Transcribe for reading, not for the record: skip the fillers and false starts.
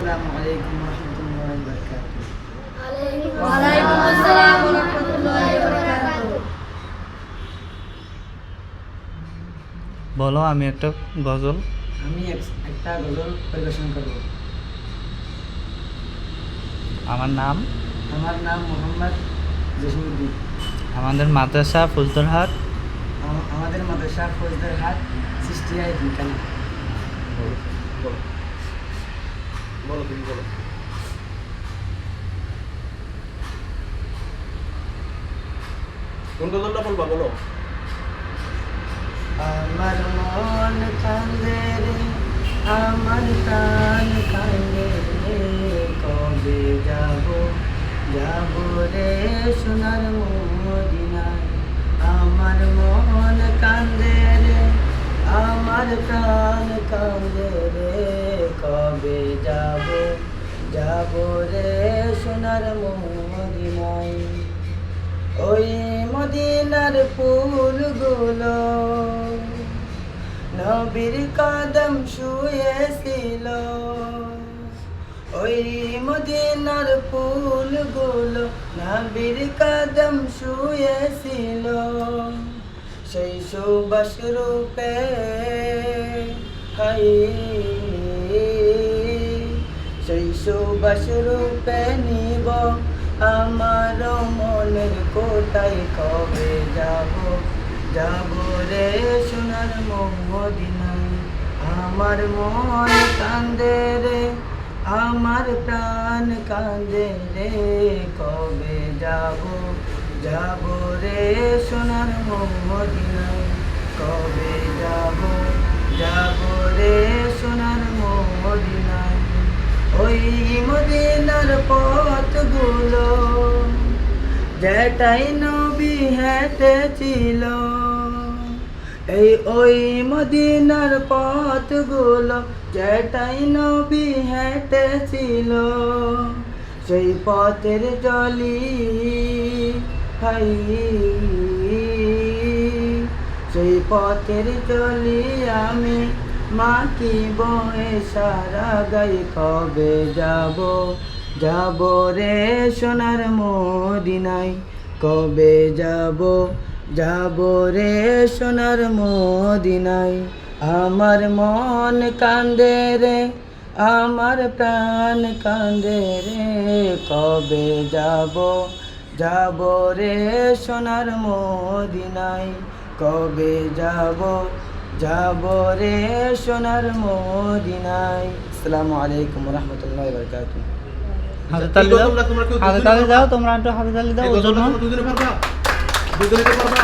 আসসালামু আলাইকুম ওয়া রাহমাতুল্লাহি ওয়া বারাকাতুহু। ওয়ালাইকুম আসসালাম ওয়া রাহমাতুল্লাহি ওয়া বারাকাতুহু। বলো, আমি একটা গজল। আমি একটা গজল পরিবেশন করব। আমার নাম মোহাম্মদ জসিমউদ্দিন। আমাদের মাদ্রাসা ফুলতরহাট। আমাদের মাদ্রাসা ফৌজদারহাট সৃষ্টিয়ায় ঠিকানা। কোন গজলটা বলবা বলো। আমার মন কান্দে রে, আমার প্রাণ কান্দে রে, কবে যাব রে সোনার মদিনায়। আমার মন কান্দে রে, আমার প্রাণ কান্দে রে, কবে যাব রে সোনার মদিনায়। ওই মদিনার ফুলগুলো নবীর কদম শুয়েছিল। ওই মদিনার ফুলগুলো নবীর কদম শুয়েছিল। সেই সুবাস রূপে হাই, সেই সুবাস রূপে নিব আমার মনের কোটায়। কবে যাব রে সোনার মদিনায়। আমার মন কান্দে রে, আমার প্রাণ কান্দে রে, কবে যাব রে সোনার মদিনায়। কবে যাব রে সোনার মদিনায়। ওই মদিনার পথগুলো যেটাই নবী হেঁটেছিল। ওই মদিনার পথগুলো যেটাই নবী হেঁটেছিল। সেই পথের জলি হাই, সেই পথের জলি আমি মাখিব সারা গায়ে। কবে যাব রে সোনার মদিনায়। কবে যাব রে সোনার মদিনায়। আমার মন কান্দে রে, আমার প্রাণ কান্দে রে, কবে যাব রে সোনার মদিনায়। কবে যাব রে সোনার মদিনায়। আসসালামু আলাইকুম ওয়া রাহমাতুল্লাহি ওয়া বারাকাতুহু। হাতে তালি দাও, তোমরা কেউ হাতে তালি দাও, তোমরা একটু হাতে তালি দাও। এই ওর জন্য গজলটা তোমরা দুজনে পারবা? দুজনে পারবা?